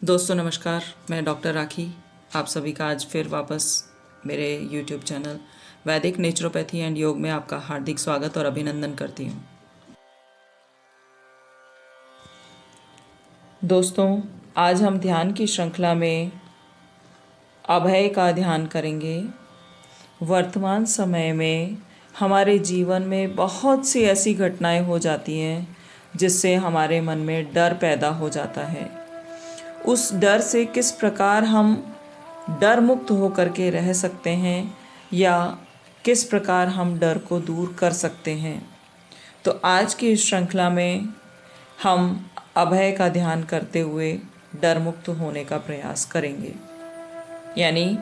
दोस्तों नमस्कार, मैं डॉक्टर राखी आप सभी का आज फिर वापस मेरे YouTube चैनल वैदिक नेचुरोपैथी एंड योग में आपका हार्दिक स्वागत और अभिनंदन करती हूँ। दोस्तों, आज हम ध्यान की श्रृंखला में अभय का ध्यान करेंगे। वर्तमान समय में हमारे जीवन में बहुत सी ऐसी घटनाएं हो जाती हैं जिससे हमारे मन में डर पैदा हो जाता है। उस डर से किस प्रकार हम डर मुक्त होकर के रह सकते हैं या किस प्रकार हम डर को दूर कर सकते हैं। तो आज की इस श्रृंखला में हम अभय का ध्यान करते हुए डर मुक्त होने का प्रयास करेंगे, यानी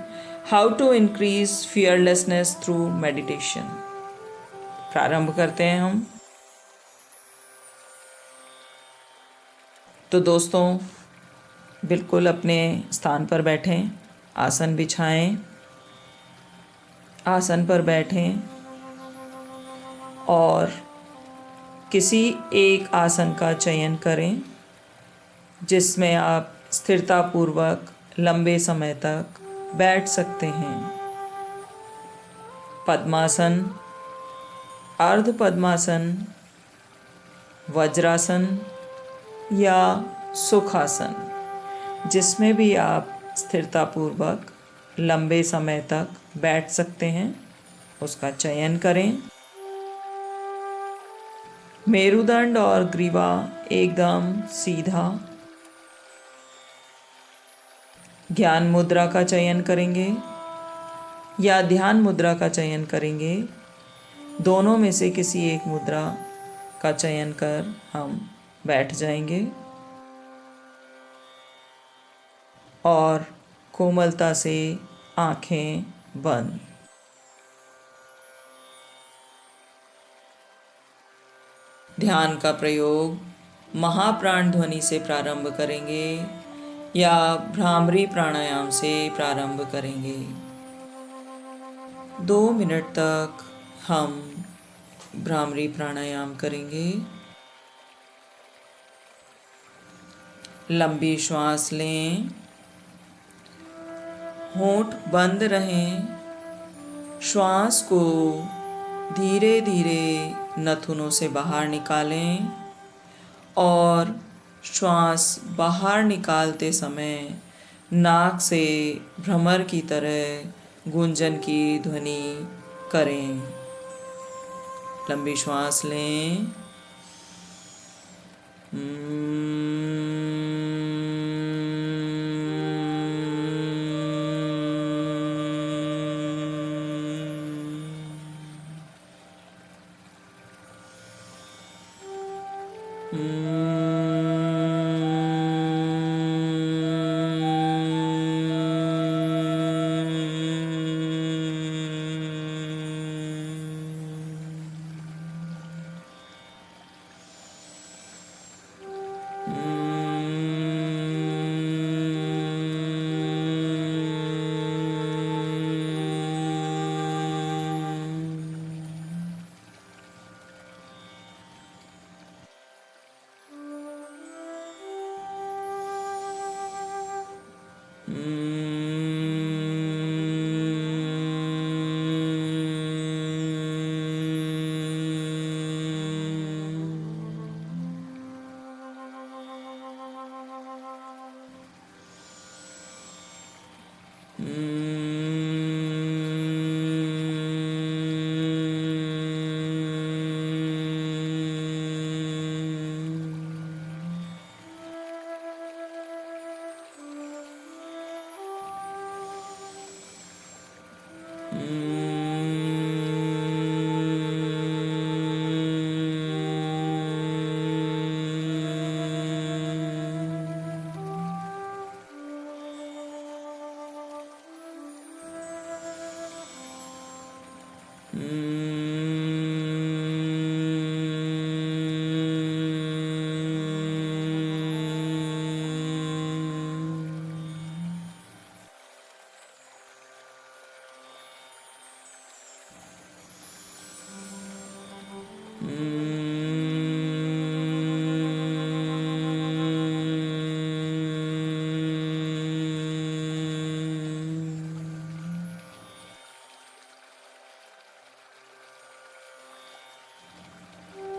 how to increase fearlessness through meditation. प्रारंभ करते हैं हम। तो दोस्तों, बिल्कुल अपने स्थान पर बैठें, आसन बिछाएं, आसन पर बैठें और किसी एक आसन का चयन करें जिसमें आप स्थिरतापूर्वक लंबे समय तक बैठ सकते हैं। पद्मासन, अर्ध पद्मासन, वज्रासन या सुखासन, जिसमें भी आप स्थिरतापूर्वक लंबे समय तक बैठ सकते हैं उसका चयन करें। मेरुदंड और ग्रीवा एकदम सीधा। ज्ञान मुद्रा का चयन करेंगे या ध्यान मुद्रा का चयन करेंगे। दोनों में से किसी एक मुद्रा का चयन कर हम बैठ जाएंगे और कोमलता से आंखें बंद। ध्यान का प्रयोग महाप्राण ध्वनि से प्रारंभ करेंगे या भ्रामरी प्राणायाम से प्रारंभ करेंगे। 2 मिनट तक हम भ्रामरी प्राणायाम करेंगे। लंबी श्वास लें, होंठ बंद रहें, श्वास को धीरे धीरे नथुनों से बाहर निकालें और श्वास बाहर निकालते समय नाक से भ्रमर की तरह गुंजन की ध्वनि करें। लंबी श्वास लें,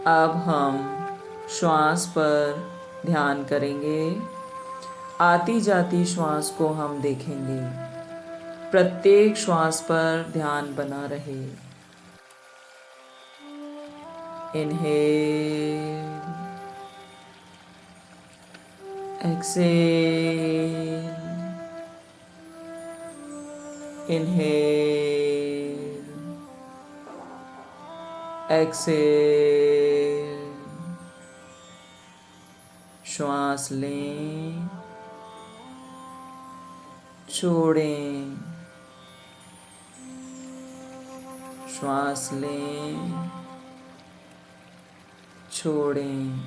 अब हम श्वास पर ध्यान करेंगे। आती जाती श्वास को हम देखेंगे। प्रत्येक श्वास पर ध्यान बना रहे। Inhale, exhale, inhale, exhale. श्वास लें, छोड़ें, श्वास लें, छोड़ें।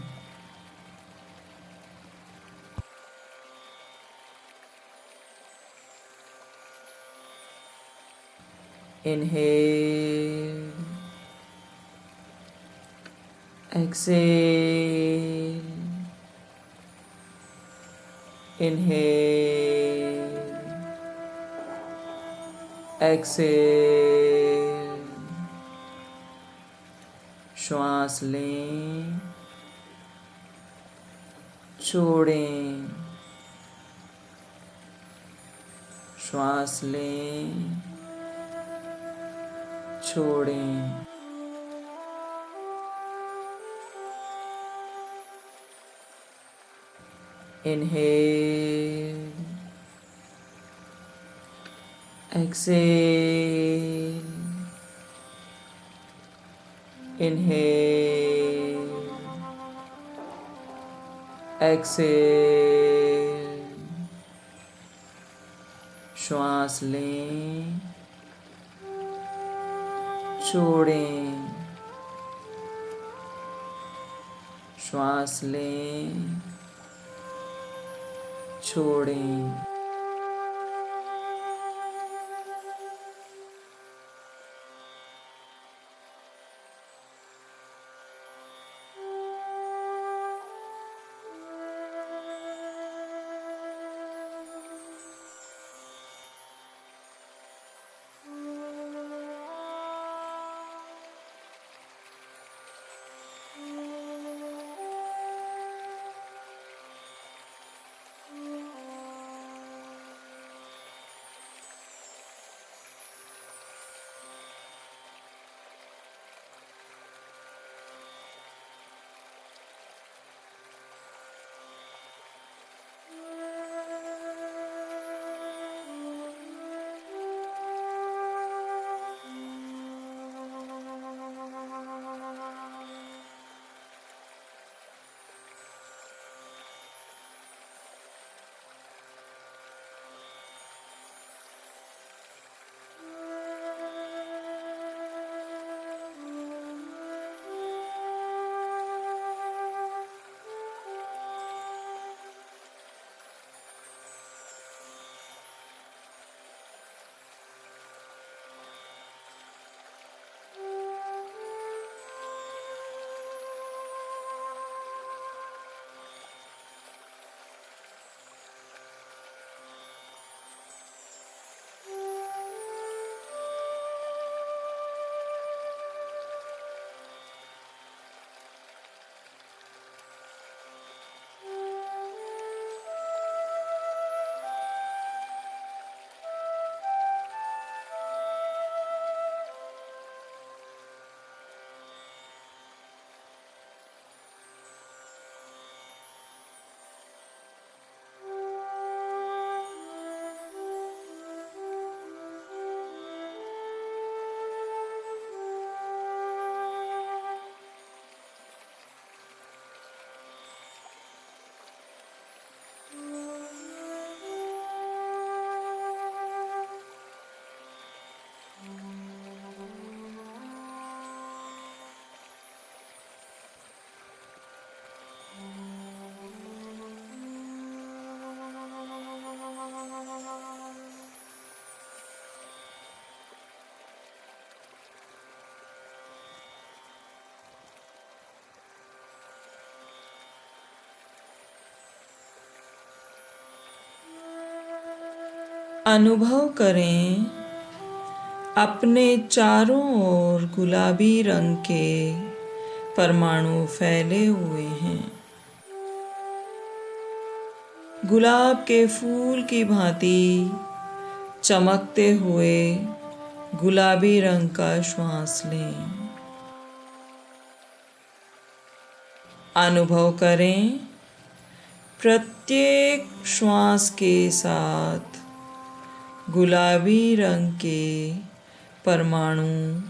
Inhale, exhale, inhale, exhale. श्वास लें, छोड़ें, श्वास लें, छोड़ें। Inhale, exhale, inhale, exhale. श्वास लें, छोड़ें, श्वास लें, छोड़ें। अनुभव करें अपने चारों ओर गुलाबी रंग के परमाणु फैले हुए हैं। गुलाब के फूल की भांति चमकते हुए गुलाबी रंग का श्वास लें। अनुभव करें, प्रत्येक श्वास के साथ गुलाबी रंग के परमाणु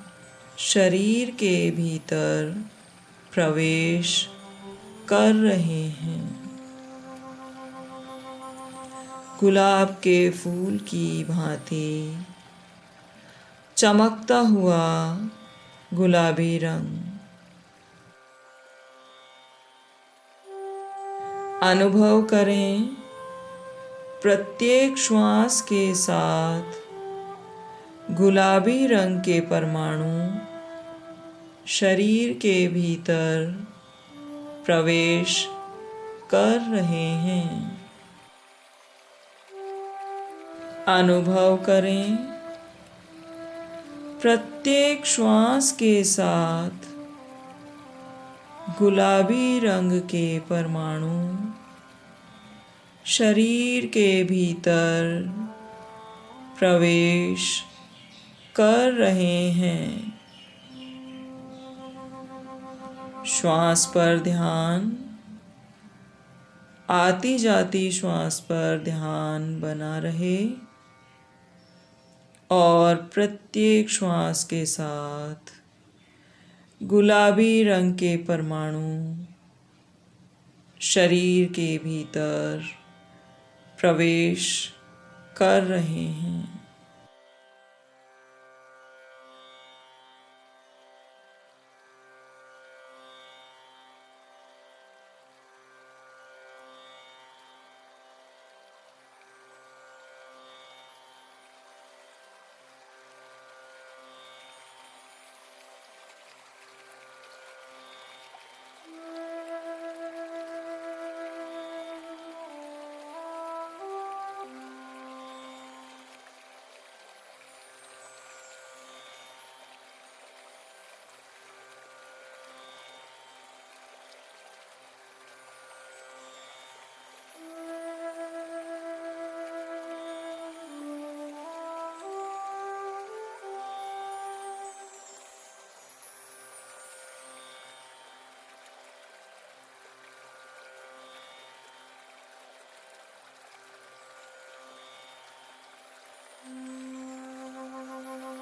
शरीर के भीतर प्रवेश कर रहे हैं। गुलाब के फूल की भांति चमकता हुआ गुलाबी रंग। अनुभव करें, प्रत्येक श्वास के साथ गुलाबी रंग के परमाणु शरीर के भीतर प्रवेश कर रहे हैं। अनुभव करें, प्रत्येक श्वास के साथ गुलाबी रंग के परमाणु शरीर के भीतर प्रवेश कर रहे हैं। श्वास पर ध्यान, आती जाती श्वास पर ध्यान बना रहे और प्रत्येक श्वास के साथ गुलाबी रंग के परमाणु शरीर के भीतर प्रवेश कर रहे हैं।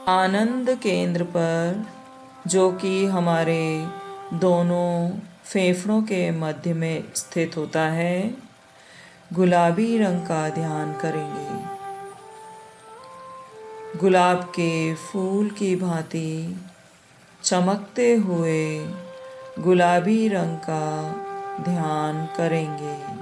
आनंद केंद्र पर, जो कि हमारे दोनों फेफड़ों के मध्य में स्थित होता है, गुलाबी रंग का ध्यान करेंगे। गुलाब के फूल की भांति चमकते हुए गुलाबी रंग का ध्यान करेंगे।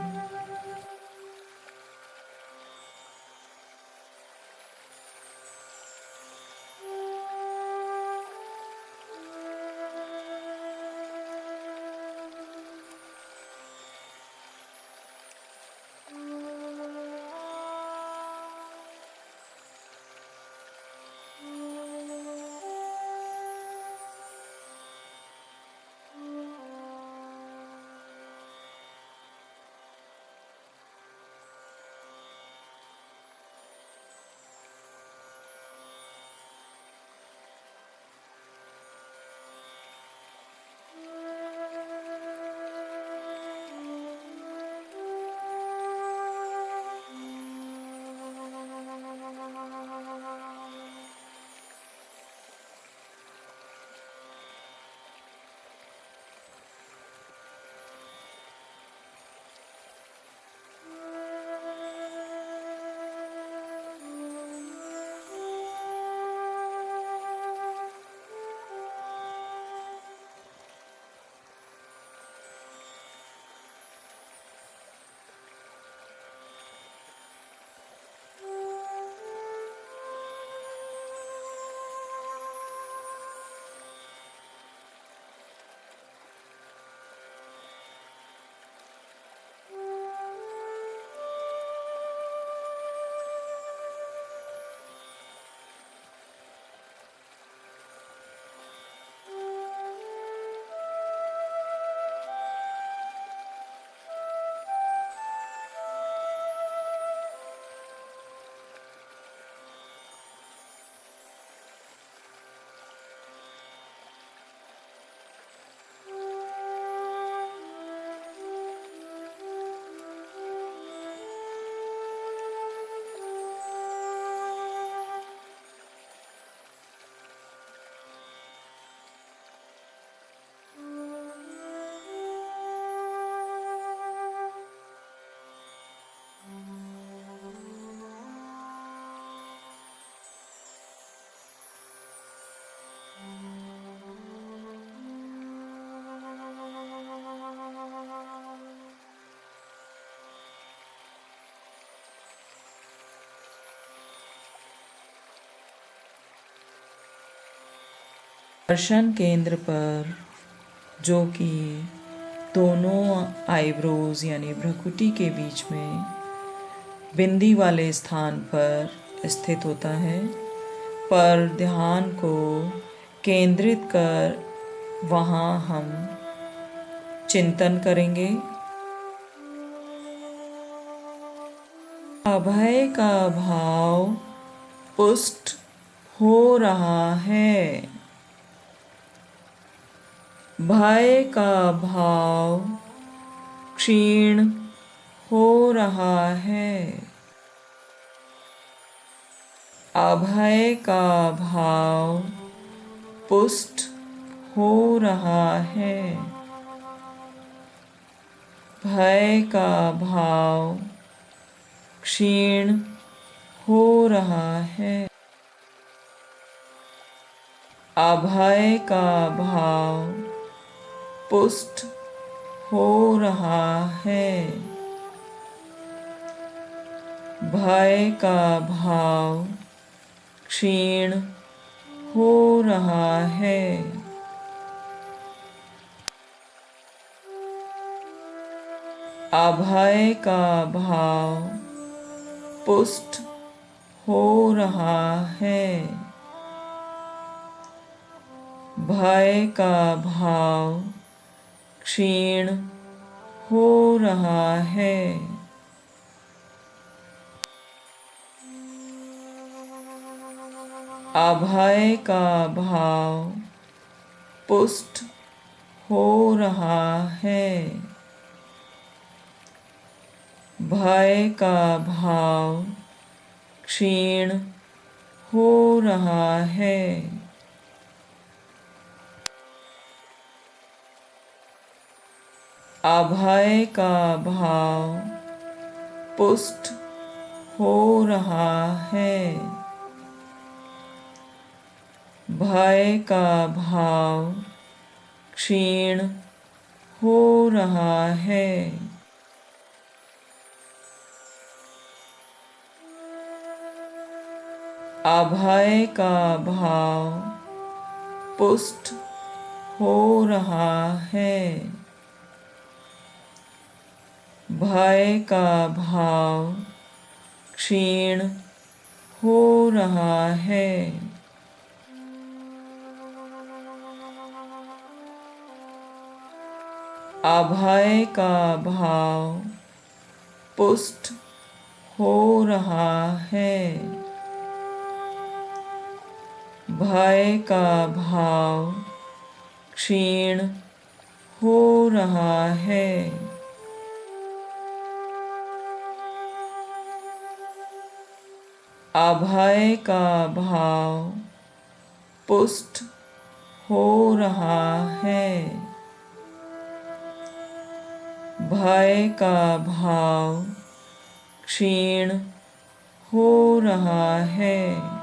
दर्शन केंद्र पर, जो कि दोनों आईब्रोज यानी भ्रुकुटी के बीच में बिंदी वाले स्थान पर स्थित होता है, पर ध्यान को केंद्रित कर वहाँ हम चिंतन करेंगे। अभय का भाव पुष्ट हो रहा है। भय का भाव क्षीण हो रहा है। अभय का भाव पुष्ट हो रहा है। भय का भाव क्षीण हो रहा है। अभय का भाव पुष्ट हो रहा है। भय का भाव क्षीण हो रहा है। अभय का भाव पुष्ट हो रहा है। भय का भाव क्षीण हो रहा है। अभय का भाव पुष्ट हो रहा है। भय का भाव क्षीण हो रहा है। अभय का भाव पुष्ट हो रहा है। भय का भाव क्षीण हो रहा है। अभय का भाव पुष्ट हो रहा है। भय का भाव क्षीण हो रहा है। अभय का भाव पुष्ट हो रहा है। भय का भाव क्षीण हो रहा है। अभय का भाव पुष्ट हो रहा है। भय का भाव क्षीण हो रहा है।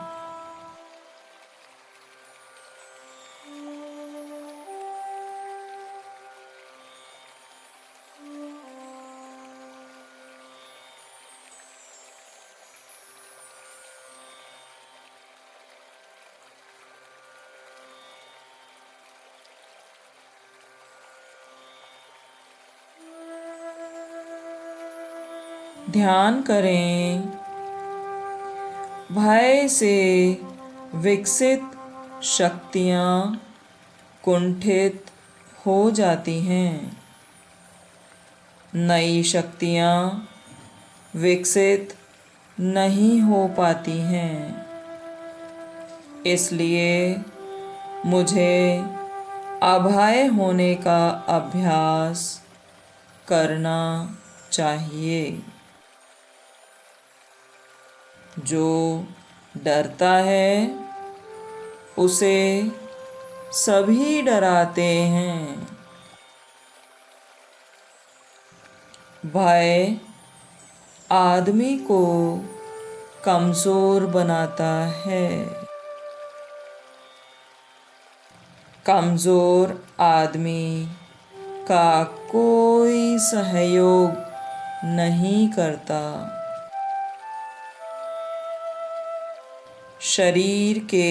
ध्यान करें, भय से विकसित शक्तियाँ कुंठित हो जाती हैं। नई शक्तियाँ विकसित नहीं हो पाती हैं। इसलिए मुझे अभय होने का अभ्यास करना चाहिए। जो डरता है उसे सभी डराते हैं। भय आदमी को कमज़ोर बनाता है। कमज़ोर आदमी का कोई सहयोग नहीं करता। शरीर के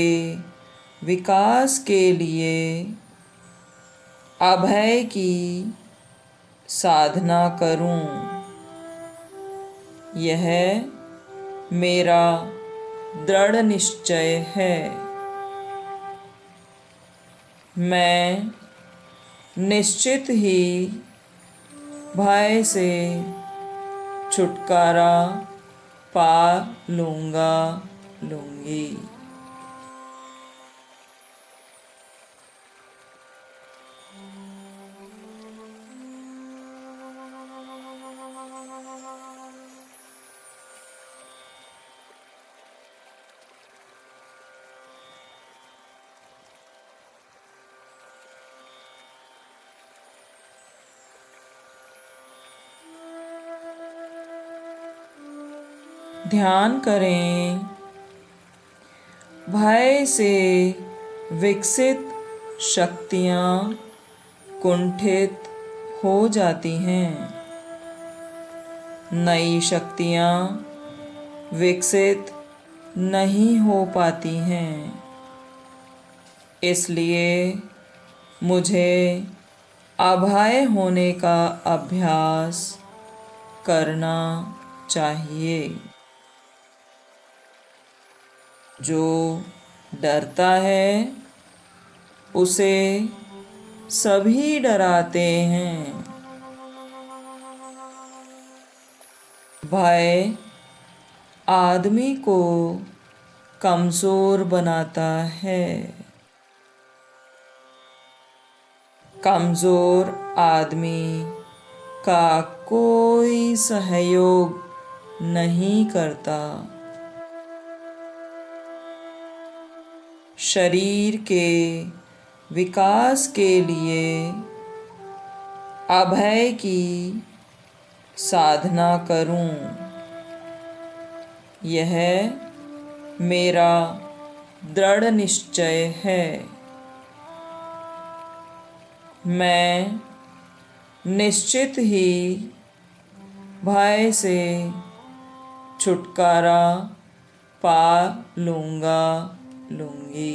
विकास के लिए अभय की साधना करूं। यह मेरा दृढ़ निश्चय है। मैं निश्चित ही भय से छुटकारा पा लूँगा, लूँगी। ध्यान करें, भय से विकसित शक्तियाँ कुंठित हो जाती हैं। नई शक्तियाँ विकसित नहीं हो पाती हैं। इसलिए मुझे अभय होने का अभ्यास करना चाहिए। जो डरता है उसे सभी डराते हैं। भय आदमी को कमज़ोर बनाता है। कमज़ोर आदमी का कोई सहयोग नहीं करता। शरीर के विकास के लिए अभय की साधना करूं। यह मेरा दृढ़ निश्चय है। मैं निश्चित ही भय से छुटकारा पा लूँगा, लूँगी।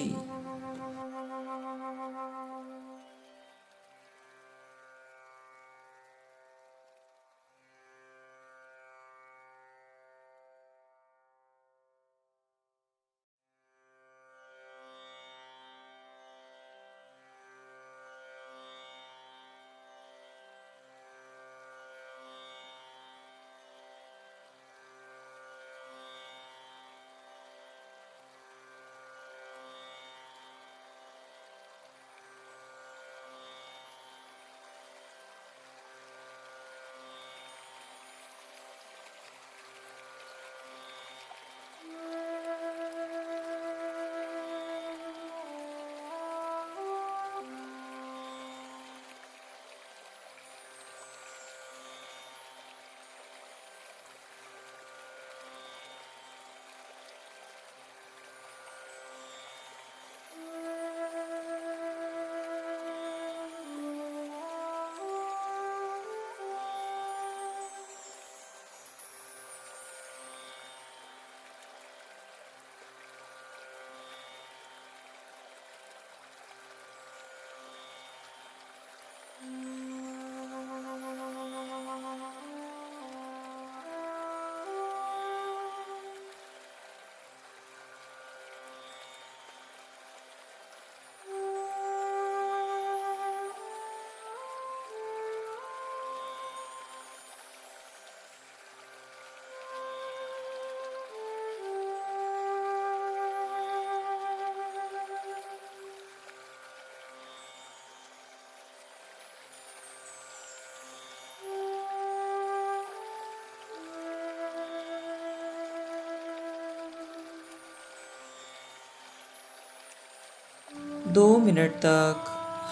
दो मिनट तक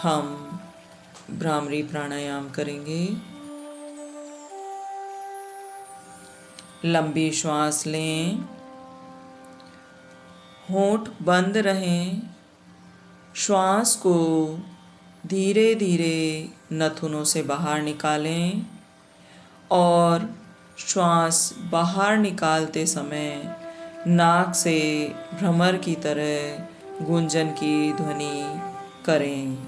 हम भ्रामरी प्राणायाम करेंगे। लंबी श्वास लें, होंठ बंद रहें, श्वास को धीरे धीरे नाखूनों से बाहर निकालें और श्वास बाहर निकालते समय नाक से भ्रमर की तरह गूंजन की ध्वनि करें।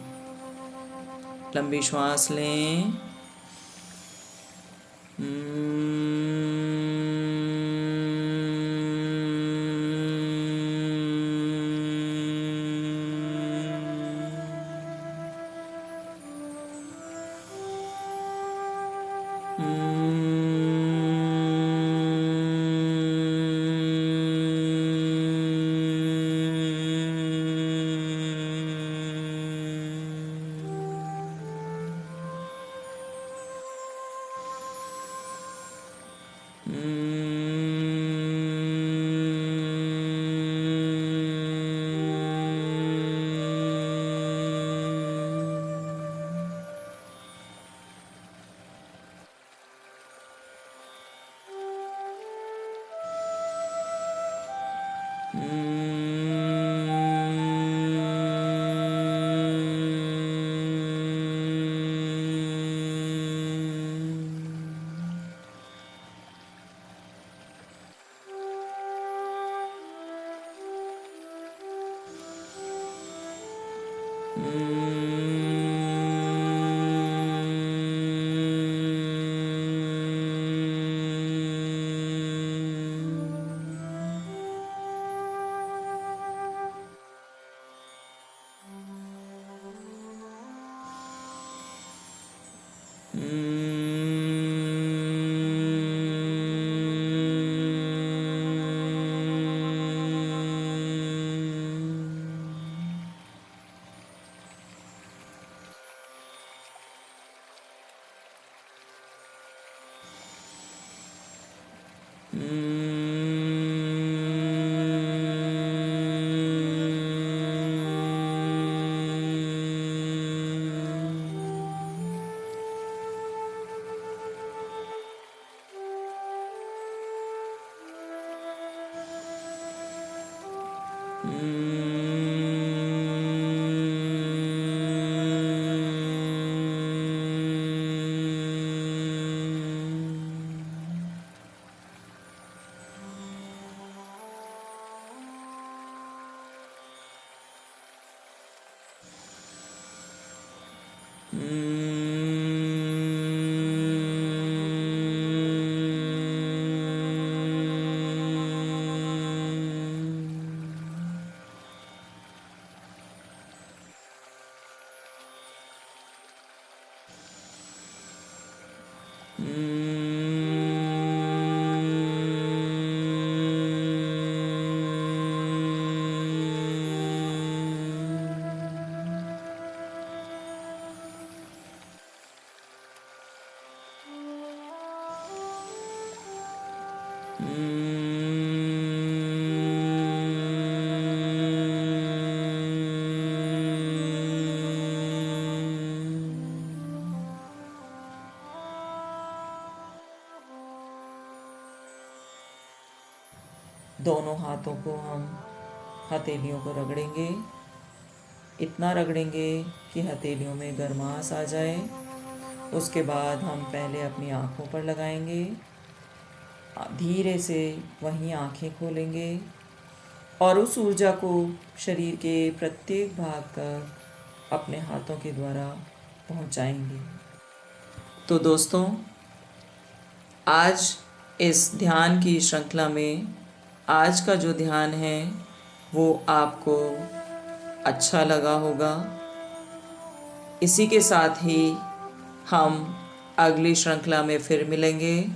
लंबी श्वास लें। दोनों हाथों को हम हथेलियों को रगड़ेंगे। इतना रगड़ेंगे कि हथेलियों में गर्माहट आ जाए। उसके बाद हम पहले अपनी आँखों पर लगाएंगे। धीरे से वहीं आँखें खोलेंगे और उस ऊर्जा को शरीर के प्रत्येक भाग तक अपने हाथों के द्वारा पहुँचाएंगे। तो दोस्तों, आज इस ध्यान की श्रृंखला में आज का जो ध्यान है वो आपको अच्छा लगा होगा। इसी के साथ ही हम अगली श्रृंखला में फिर मिलेंगे।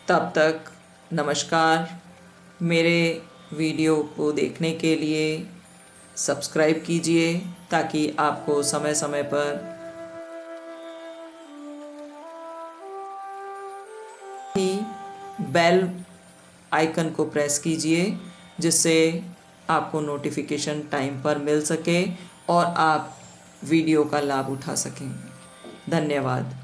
तब तक नमस्कार। मेरे वीडियो को देखने के लिए सब्सक्राइब कीजिए ताकि आपको समय समय पर ही बेल आइकन को प्रेस कीजिए, जिससे आपको नोटिफिकेशन टाइम पर मिल सके और आप वीडियो का लाभ उठा सकें। धन्यवाद।